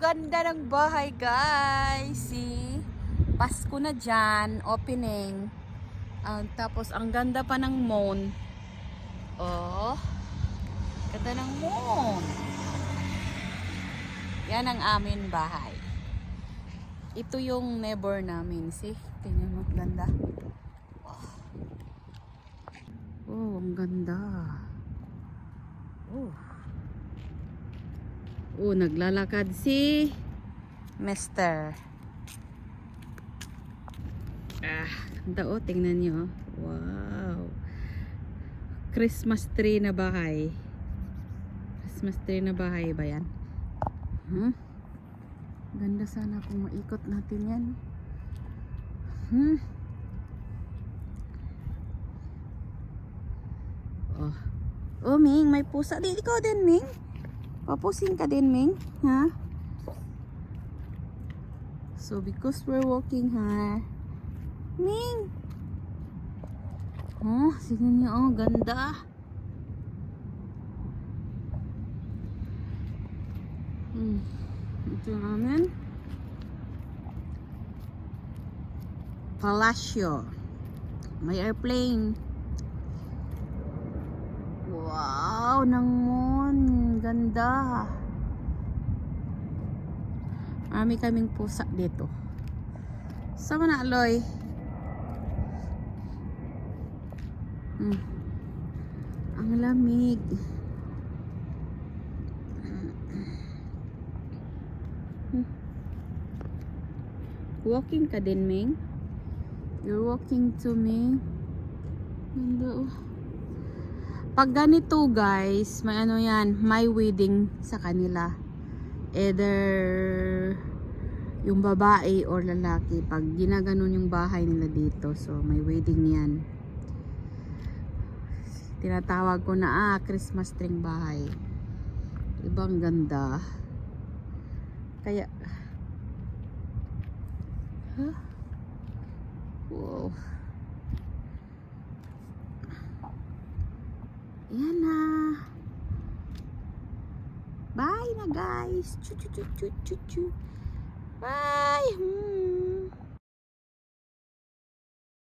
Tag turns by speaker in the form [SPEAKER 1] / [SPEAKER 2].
[SPEAKER 1] ganda ng bahay, guys. See? Pasko na dyan. Opening. Tapos, ang ganda pa ng moon. Oh. Ganda ng moon. Yan ang amin bahay. Ito yung neighbor namin. See? Tingnan mo. Ganda. Oh, ang ganda. Oh. Oh, naglalakad si Mister. Ganda oh, tingnan nyo. Wow. Christmas tree na bahay. Christmas tree na bahay ba yan? Ganda sana kung maikot natin yan. Oh, Ming, may pusa. Di, ikaw din, Ming. Papusing ka din, Ming. Ha? So, because we're walking, ha? Ming! Oh, sige niyo. Oh, ganda. Ito yung amin. Palacio. May airplane. Wow, ng moon. Ganda. Marami kaming pusa dito. Sama na, Aloy. Ang lamig. Walking ka din, Ming? You're walking to me. Ganda, oh. Pag ganito, guys, may ano yan, may wedding sa kanila. Either yung babae or lalaki. Pag ginaganon yung bahay nila dito, so may wedding yan. Tinatawag ko na, Christmas tree bahay. Ibang ganda. Kaya, wow. Yan na. Bye na, guys. Bye.